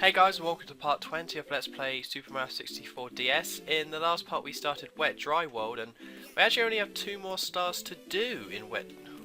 Hey guys, and welcome to part 20 of Let's Play Super Mario 64 DS. In the last part we started Wet Dry World, and we actually only have 2 more stars to do in Wet...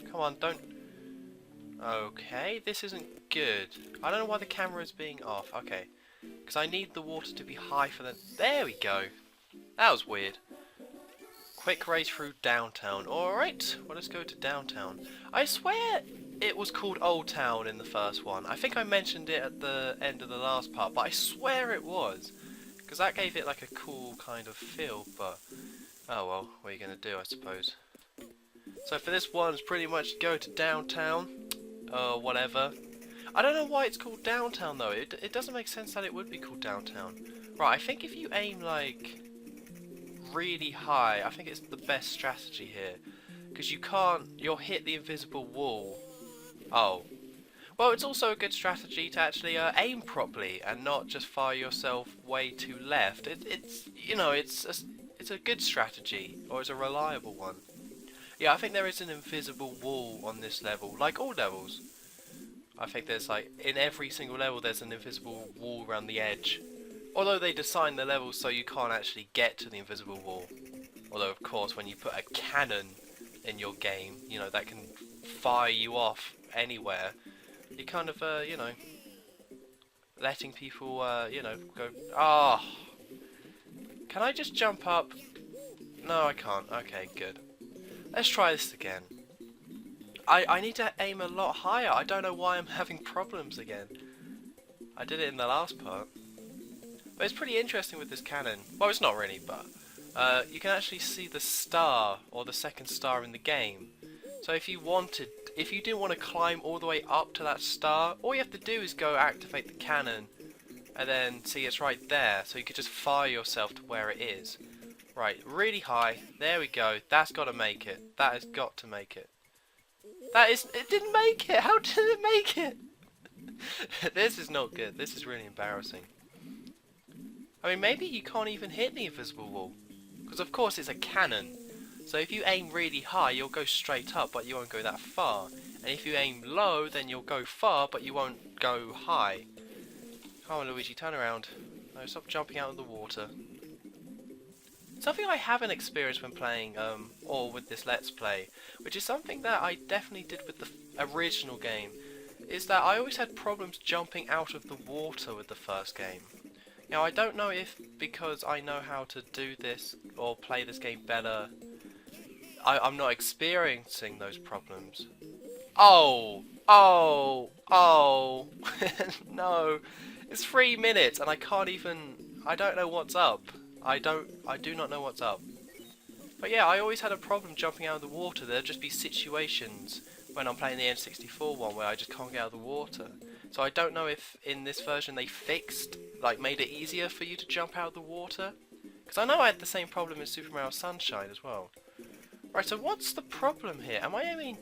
Come on, don't... Okay, this isn't good. I don't know why the camera is being off. Okay, because I need the water to be high for the... There we go. That was weird. Quick race through downtown. Alright, well let's go to downtown. I swear it was called Old Town in the first one. I think I mentioned it at the end of the last part, but I swear it was. Because that gave it like a cool kind of feel, but... Oh well, what are you going to do, I suppose. So for this one, it's pretty much go to downtown, or whatever. I don't know why it's called downtown though. It doesn't make sense that it would be called downtown. Right, I think if you aim like... really high, I think it's the best strategy here. Because you can't... You'll hit the invisible wall. Oh. Well, it's also a good strategy to actually aim properly and not just fire yourself way to left. It's you know, it's a good strategy, or it's a reliable one. Yeah, I think there is an invisible wall on this level, like all levels. I think there's like, in every single level there's an invisible wall around the edge. Although they design the levels so you can't actually get to the invisible wall. Although of course when you put a cannon in your game, you know, that can fire you off anywhere, you kind of, you know, letting people, you know, go... Ah! Oh. Can I just jump up? No, I can't. Okay, good. Let's try this again. I need to aim a lot higher. I don't know why I'm having problems again. I did it in the last part. But it's pretty interesting with this cannon. Well, it's not really, but... you can actually see the star, or the second star in the game. So if you didn't want to climb all the way up to that star, all you have to do is go activate the cannon, and then see it's right there, so you could just fire yourself to where it is. Right, really high, there we go, that's got to make it, that has got to make it. It didn't make it, how did it make it? This is not good, this is really embarrassing. I mean, maybe you can't even hit the invisible wall, because of course it's a cannon. So if you aim really high, you'll go straight up, but you won't go that far. And if you aim low, then you'll go far, but you won't go high. Come on, Luigi, turn around. No, stop jumping out of the water. Something I haven't experienced when playing, or with this Let's Play, which is something that I definitely did with the original game, is that I always had problems jumping out of the water with the first game. Now, I don't know if because I know how to do this, or play this game better, I'm not experiencing those problems. Oh! Oh! Oh! No! It's 3 minutes and I can't even... I don't know what's up. I do not know what's up. But yeah, I always had a problem jumping out of the water. There'd just be situations when I'm playing the N64 one where I just can't get out of the water. So I don't know if in this version they fixed, like made it easier for you to jump out of the water. Because I know I had the same problem in Super Mario Sunshine as well. Right, so what's the problem here? Am I aiming...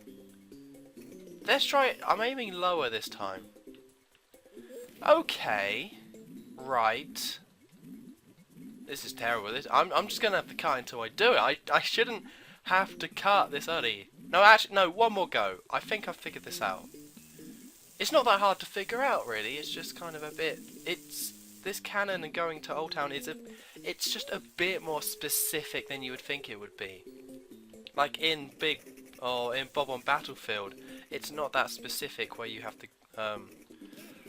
Let's try it. I'm aiming lower this time. Okay. Right. This is terrible. I'm just going to have to cut until I do it. I shouldn't have to cut this early. No, actually, no, one more go. I think I've figured this out. It's not that hard to figure out, really. It's just kind of a bit... This cannon and going to Old Town is it's just a bit more specific than you would think it would be. Like in Bob on Battlefield, it's not that specific where you have to,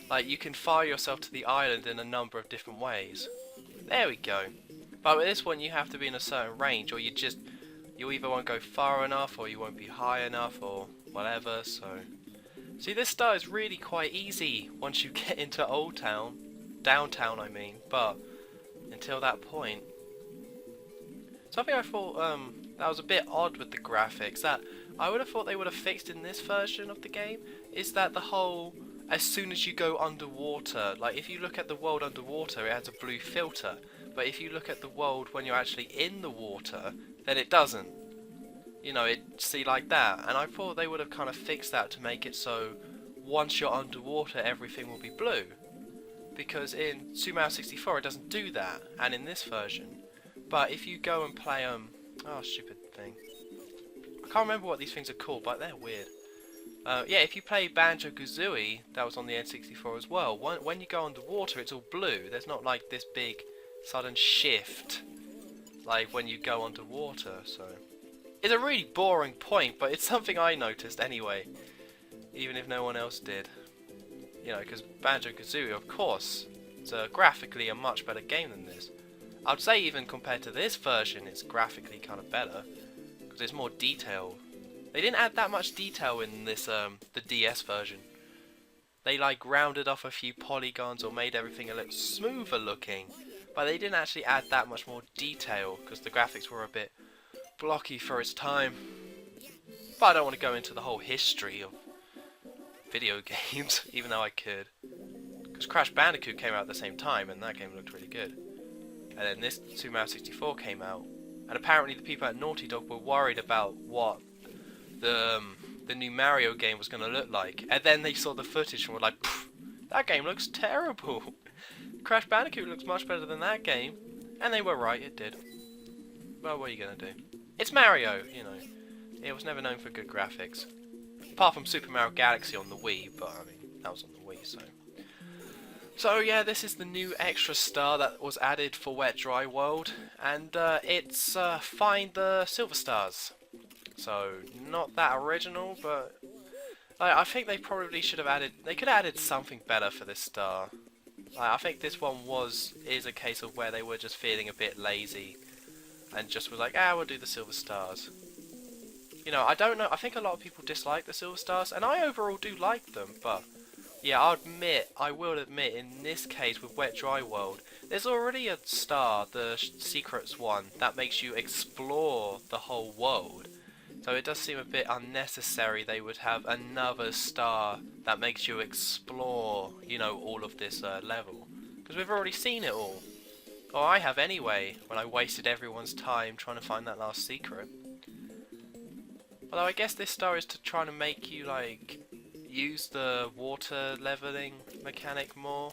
like you can fire yourself to the island in a number of different ways. There we go. But with this one you have to be in a certain range, or you either won't go far enough, or you won't be high enough, or whatever, so... See, this star is really quite easy once you get into Old Town. Downtown, I mean, but until that point. Something I thought, that was a bit odd with the graphics, that I would have thought they would have fixed in this version of the game, is that the whole, as soon as you go underwater, like if you look at the world underwater it has a blue filter, but if you look at the world when you're actually in the water, then it doesn't. You know, see like that, and I thought they would have kind of fixed that to make it so once you're underwater everything will be blue. Because in Super Mario 64 it doesn't do that, and in this version. But if you go and play, oh, stupid thing. I can't remember what these things are called, but they're weird. Yeah, if you play Banjo-Kazooie, that was on the N64 as well. When you go underwater, it's all blue. There's not like this big sudden shift like when you go underwater. So it's a really boring point, but it's something I noticed anyway, even if no one else did. You know, because Banjo-Kazooie, of course, it's graphically a much better game than this. I'd say even compared to this version, it's graphically kind of better because there's more detail. They didn't add that much detail in this the DS version. They like rounded off a few polygons or made everything a little smoother looking, but they didn't actually add that much more detail because the graphics were a bit blocky for its time. But I don't want to go into the whole history of video games, even though I could. Because Crash Bandicoot came out at the same time and that game looked really good. And then this Super Mario 64 came out, and apparently the people at Naughty Dog were worried about what the new Mario game was going to look like, and then they saw the footage and were like, that game looks terrible. Crash Bandicoot looks much better than that game, and they were right, it did. Well, what are you going to do? It's Mario, you know. It was never known for good graphics. Apart from Super Mario Galaxy on the Wii, but I mean, that was on the Wii, so... So yeah, this is the new extra star that was added for Wet Dry World, and it's Find the Silver Stars. So, not that original, but I think they probably should have added... They could have added something better for this star. I think this one is a case of where they were just feeling a bit lazy and just was like, we'll do the Silver Stars. You know, I don't know, I think a lot of people dislike the Silver Stars, and I overall do like them, but... Yeah, I will admit, in this case with Wet Dry World, there's already a star, the Secrets one, that makes you explore the whole world. So it does seem a bit unnecessary they would have another star that makes you explore, you know, all of this level. Because we've already seen it all. Or I have anyway, when I wasted everyone's time trying to find that last secret. Although I guess this star is to try to make you, like... use the water leveling mechanic more,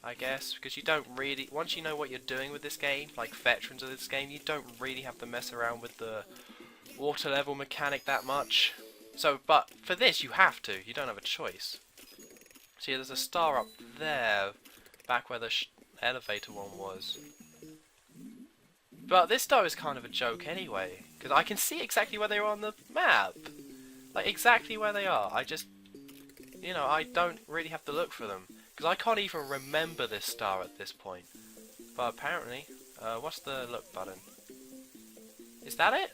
I guess, because you don't really, once you know what you're doing with this game, like veterans of this game, you don't really have to mess around with the water level mechanic that much. So, but for this you have to, you don't have a choice. See, there's a star up there, back where the elevator one was. But this star is kind of a joke anyway, because I can see exactly where they are on the map. Like, exactly where they are. I just... You know, I don't really have to look for them. Because I can't even remember this star at this point. But apparently... what's the look button? Is that it?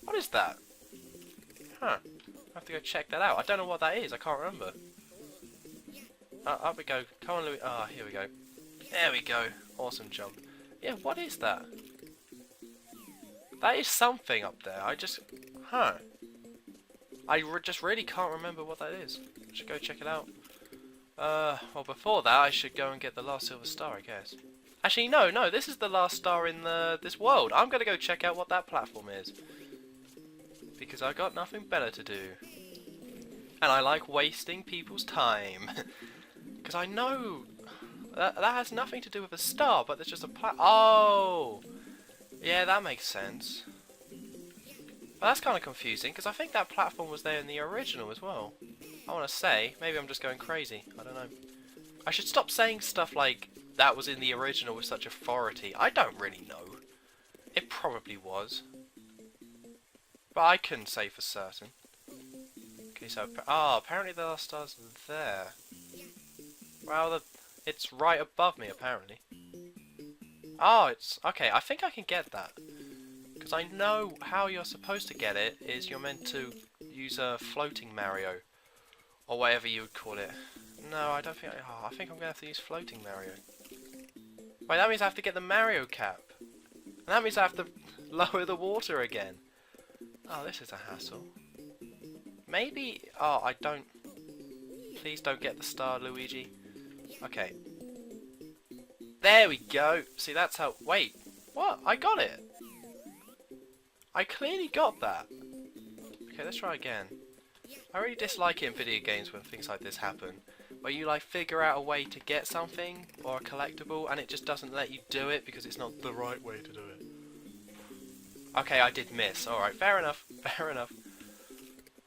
What is that? Huh. I have to go check that out. I don't know what that is. I can't remember. Up we go. Come on, Louis. Ah, here we go. There we go. Awesome jump. Yeah, what is that? That is something up there. I just... Huh. I just really can't remember what that is. I should go check it out. Well, before that, I should go and get the last silver star, I guess. Actually, no, this is the last star in this world. I'm going to go check out what that platform is. Because I got nothing better to do. And I like wasting people's time. Because I know that has nothing to do with a star, but there's just a Oh! Yeah, that makes sense. Well, that's kind of confusing, because I think that platform was there in the original as well. I want to say, maybe I'm just going crazy, I don't know. I should stop saying stuff like, that was in the original with such authority. I don't really know. It probably was. But I couldn't say for certain. Okay, so, apparently the last star's there. Well, it's right above me, apparently. Oh, it's, okay, I think I can get that. Because I know how you're supposed to get it is you're meant to use a floating Mario. Or whatever you would call it. No, I don't think I think I'm going to have to use floating Mario. Wait, that means I have to get the Mario cap. And that means I have to lower the water again. Oh, this is a hassle. Maybe... Oh, I don't... Please don't get the star, Luigi. Okay. There we go. See, that's how... Wait. What? I got it. I clearly got that. Okay, let's try again. I really dislike it in video games when things like this happen. Where you like figure out a way to get something or a collectible and it just doesn't let you do it because it's not the right way to do it. Okay, I did miss. Alright, fair enough. Fair enough.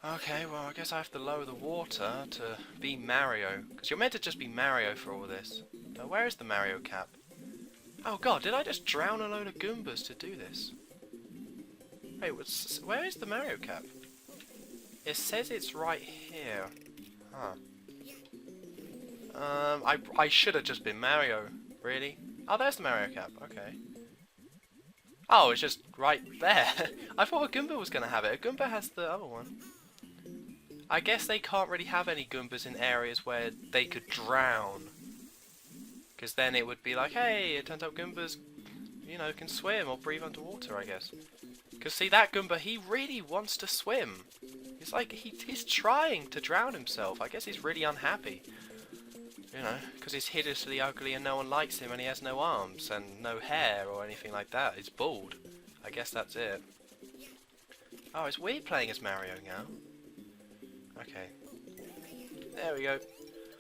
Okay, well, I guess I have to lower the water to be Mario. Because you're meant to just be Mario for all this. Now, where is the Mario cap? Oh god, did I just drown a load of Goombas to do this? Wait, where is the Mario cap? It says it's right here. Huh. I should have just been Mario. Really? Oh, there's the Mario cap. Okay. Oh, it's just right there. I thought a Goomba was going to have it. A Goomba has the other one. I guess they can't really have any Goombas in areas where they could drown. Because then it would be like, hey, it turns out Goombas, you know, can swim or breathe underwater, I guess. Because see, that Goomba, he really wants to swim. It's like, he's trying to drown himself. I guess he's really unhappy. You know, because he's hideously ugly and no one likes him and he has no arms and no hair or anything like that. He's bald. I guess that's it. Oh, it's weird playing as Mario now. Okay. There we go.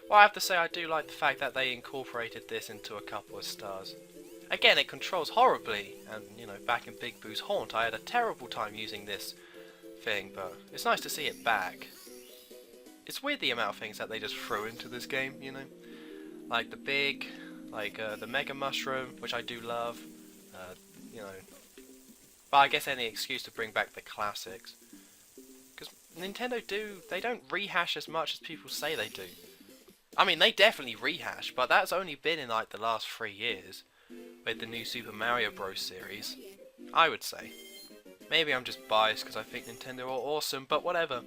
Well, I have to say I do like the fact that they incorporated this into a couple of stars. Again, it controls horribly, and, you know, back in Big Boo's Haunt I had a terrible time using this thing, but it's nice to see it back. It's weird the amount of things that they just threw into this game, you know? Like the big, like the Mega Mushroom, which I do love, you know. But I guess any excuse to bring back the classics. Because Nintendo they don't rehash as much as people say they do. I mean, they definitely rehash, but that's only been in like the last 3 years with the new Super Mario Bros. Series, I would say. Maybe I'm just biased because I think Nintendo are awesome, but whatever.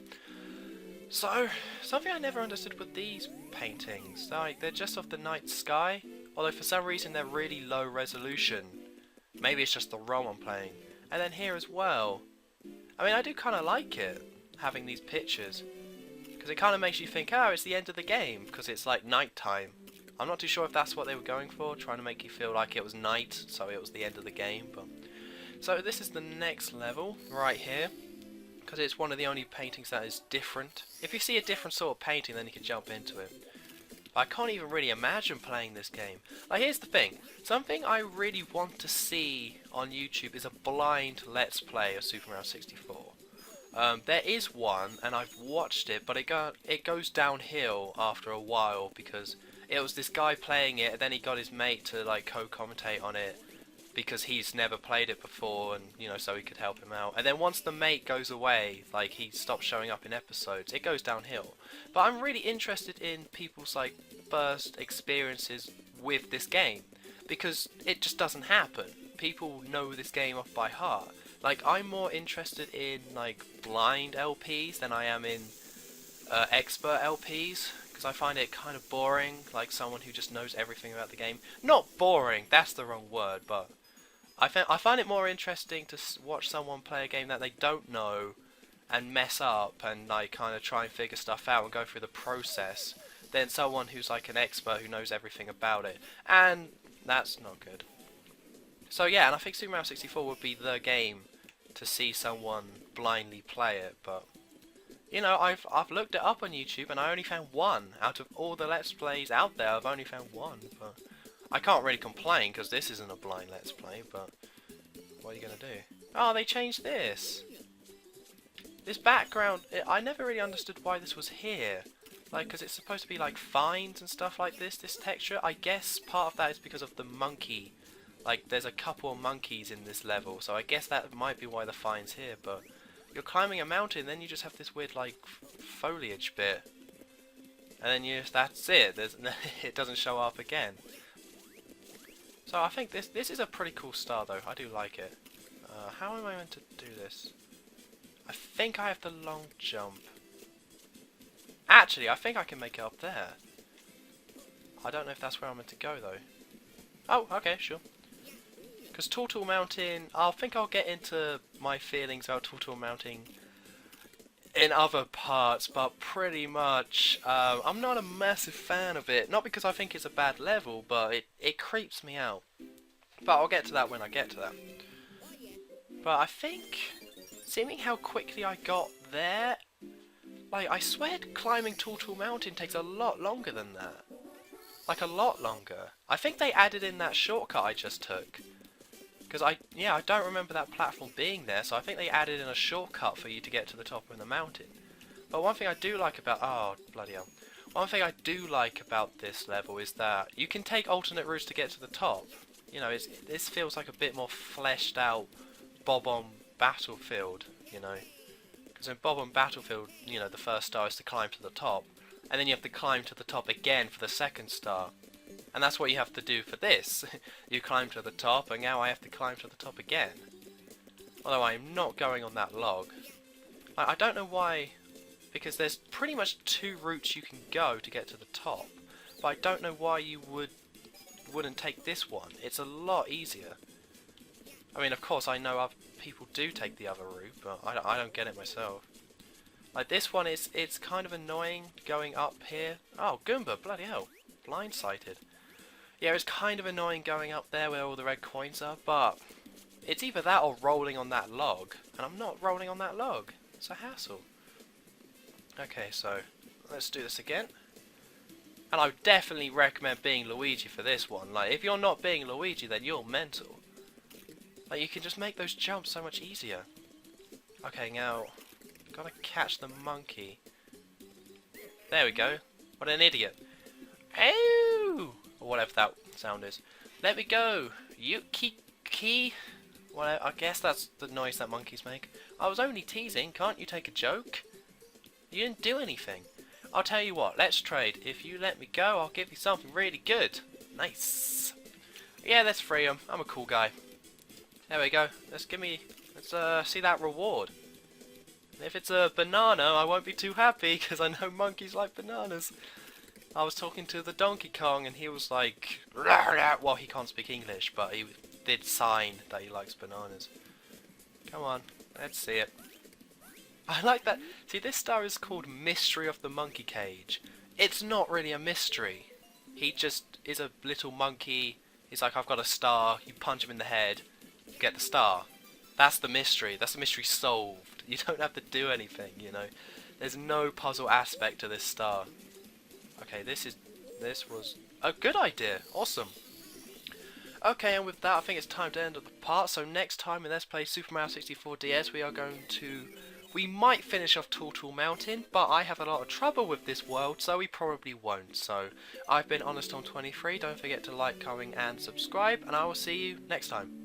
So, something I never understood with these paintings, like they're just of the night sky, although for some reason they're really low resolution. Maybe it's just the ROM I'm playing. And then here as well. I mean, I do kind of like it, having these pictures. Because it kind of makes you think, oh, it's the end of the game, because it's like night time. I'm not too sure if that's what they were going for, trying to make you feel like it was night, so it was the end of the game. But so this is the next level, right here. Because it's one of the only paintings that is different. If you see a different sort of painting, then you can jump into it. I can't even really imagine playing this game. Like, here's the thing. Something I really want to see on YouTube is a blind Let's Play of Super Mario 64. There is one, and I've watched it, but it goes downhill after a while because it was this guy playing it, and then he got his mate to like co-commentate on it because he's never played it before, and you know, so he could help him out. And then once the mate goes away, like he stops showing up in episodes, it goes downhill. But I'm really interested in people's like first experiences with this game because it just doesn't happen. People know this game off by heart. Like, I'm more interested in like blind LPs than I am in expert LPs because I find it kind of boring, like someone who just knows everything about the game. Not boring, that's the wrong word, but I find it more interesting to watch someone play a game that they don't know and mess up and like kind of try and figure stuff out and go through the process than someone who's like an expert who knows everything about it. And that's not good. So yeah, and I think Super Mario 64 would be the game to see someone blindly play it, but you know, I've looked it up on YouTube and I only found one. Out of all the Let's Plays out there, I've only found one, but I can't really complain because this isn't a blind Let's Play, but what are you going to do? Oh, they changed this. This background, I never really understood why this was here. Like, because it's supposed to be like fines and stuff like this texture. I guess part of that is because of the monkey. Like, there's a couple of monkeys in this level, so I guess that might be why the fine's here, but you're climbing a mountain, then you just have this weird, like, foliage bit. And then that's it. It doesn't show up again. So I think this is a pretty cool star, though. I do like it. How am I meant to do this? I think I have the long jump. Actually, I think I can make it up there. I don't know if that's where I'm meant to go, though. Oh, okay, sure. Because Tall Mountain, I think I'll get into my feelings about Tall Mountain in other parts, but pretty much I'm not a massive fan of it. Not because I think it's a bad level, but it creeps me out. But I'll get to that when I get to that. But I think, seeing how quickly I got there, like, I swear climbing Tall Mountain takes a lot longer than that. Like, a lot longer. I think they added in that shortcut I just took. Because I don't remember that platform being there, so I think they added in a shortcut for you to get to the top of the mountain. But one thing I do like about... Oh, bloody hell. One thing I do like about this level is that you can take alternate routes to get to the top. You know, this feels like a bit more fleshed out Bob-omb Battlefield, you know. Because in Bob-omb Battlefield, you know, the first star is to climb to the top. And then you have to climb to the top again for the second star. And that's what you have to do for this. You climb to the top, and now I have to climb to the top again. Although I am not going on that log. I don't know why, because there's pretty much 2 routes you can go to get to the top. But I don't know why you wouldn't take this one. It's a lot easier. I mean, of course, I know other people do take the other route, but I don't get it myself. Like this one, it's kind of annoying going up here. Oh, Goomba, bloody hell, blindsided. Yeah, it's kind of annoying going up there where all the red coins are, but it's either that or rolling on that log, and I'm not rolling on that log. It's a hassle. Okay, so let's do this again. And I would definitely recommend being Luigi for this one. Like, if you're not being Luigi, then you're mental. Like, you can just make those jumps so much easier. Okay, now, gotta catch the monkey. There we go. What an idiot. Oh! Or whatever that sound is. Let me go! Yuki-ki! Well, I guess that's the noise that monkeys make. I was only teasing, can't you take a joke? You didn't do anything. I'll tell you what, let's trade. If you let me go, I'll give you something really good. Nice. Yeah, let's free him. I'm a cool guy. There we go. Let's see that reward. If it's a banana, I won't be too happy, because I know monkeys like bananas. I was talking to the Donkey Kong, and he was like... Well, he can't speak English, but he did sign that he likes bananas. Come on, let's see it. I like that. See, this star is called Mystery of the Monkey Cage. It's not really a mystery. He just is a little monkey. He's like, I've got a star. You punch him in the head, you get the star. That's the mystery. That's the mystery solved. You don't have to do anything, you know. There's no puzzle aspect to this star. Okay, this was a good idea. Awesome. Okay, and with that, I think it's time to end the part. So next time in Let's Play Super Mario 64 DS, we might finish off Tall Tall Mountain, but I have a lot of trouble with this world, so we probably won't. So, I've been HonestTom23, don't forget to like, comment, and subscribe, and I will see you next time.